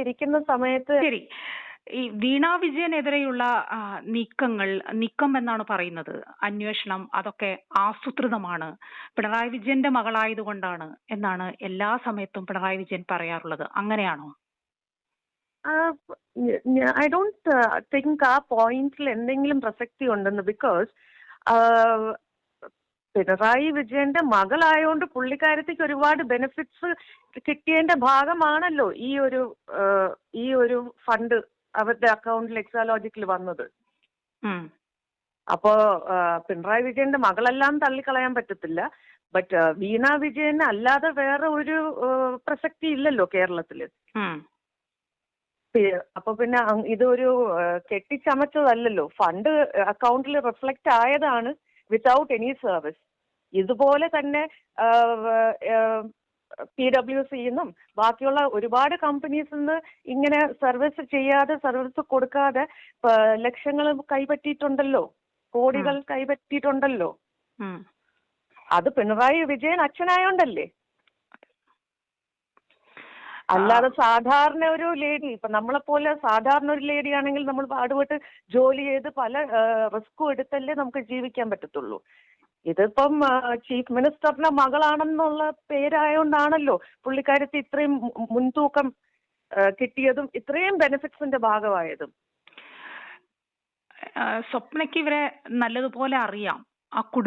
ഇരിക്കുന്ന സമയത്ത് ശരി. ഈ വീണ വിജയനെതിരെയുള്ള നീക്കം എന്നാണ് പറയുന്നത്. അന്വേഷണം അതൊക്കെ ആസൂത്രിതമാണ്. പിണറായി വിജയന്റെ മകളായതുകൊണ്ടാണ് എന്നാണ് എല്ലാ സമയത്തും പിണറായി വിജയൻ പറയാറുള്ളത്. അങ്ങനെയാണോ? ഐ ഡോണ്ട് തിങ്ക് ആ പോയിന്റിൽ എന്തെങ്കിലും പ്രസക്തി ഉണ്ടെന്ന്. ബിക്കോസ് പിണറായി വിജയന്റെ മകളായോണ്ട് പുള്ളിക്കാരത്തിക്ക് ഒരുപാട് ബെനിഫിറ്റ്സ് കിട്ടിയതിന്റെ ഭാഗമാണല്ലോ ഈ ഒരു ഫണ്ട് അവരുടെ അക്കൗണ്ടിൽ എക്സാലോജിക്കിൽ വന്നത്. അപ്പോ പിണറായി വിജയന്റെ മകളെല്ലാം തള്ളിക്കളയാൻ പറ്റത്തില്ല. ബട്ട് വീണ വിജയന് അല്ലാതെ വേറെ ഒരു പ്രസക്തി ഇല്ലല്ലോ കേരളത്തില്. അപ്പൊ പിന്നെ ഇതൊരു കെട്ടിച്ചമച്ചതല്ലല്ലോ. ഫണ്ട് അക്കൗണ്ടിൽ റിഫ്ലക്റ്റ് ആയതാണ് വിത്തൗട്ട് എനി സർവീസ്. ഇതുപോലെ തന്നെ PWCന്നും ബാക്കിയുള്ള ഒരുപാട് കമ്പനീസിൽ നിന്ന് ഇങ്ങനെ സർവീസ് കൊടുക്കാതെ ലക്ഷങ്ങൾ കൈപ്പറ്റിയിട്ടുണ്ടല്ലോ, കോടികൾ കൈപ്പറ്റിയിട്ടുണ്ടല്ലോ. അത് പിണറായി വിജയൻ അച്ഛനായോണ്ടല്ലേ. അല്ലാതെ സാധാരണ ഒരു ലേഡി, ഇപ്പൊ നമ്മളെപ്പോലെ സാധാരണ ഒരു ലേഡി ആണെങ്കിൽ നമ്മൾ പാടുപെട്ട് ജോലി ചെയ്ത് പല റിസ്കും എടുത്തല്ലേ നമുക്ക് ജീവിക്കാൻ പറ്റത്തുള്ളൂ. ഇതിപ്പം ചീഫ് മിനിസ്റ്ററിന്റെ മകളാണെന്നുള്ള പേരായോണ്ടാണല്ലോ പുള്ളിക്കാരത്തി ഇത്രയും മുൻതൂക്കം കിട്ടിയതും ഇത്രയും ബെനിഫിറ്റ്സിന്റെ ഭാഗമായതും. സ്വപ്നയ്ക്ക് ഇവരെ നല്ലതുപോലെ അറിയാം. ആ കുടുംബ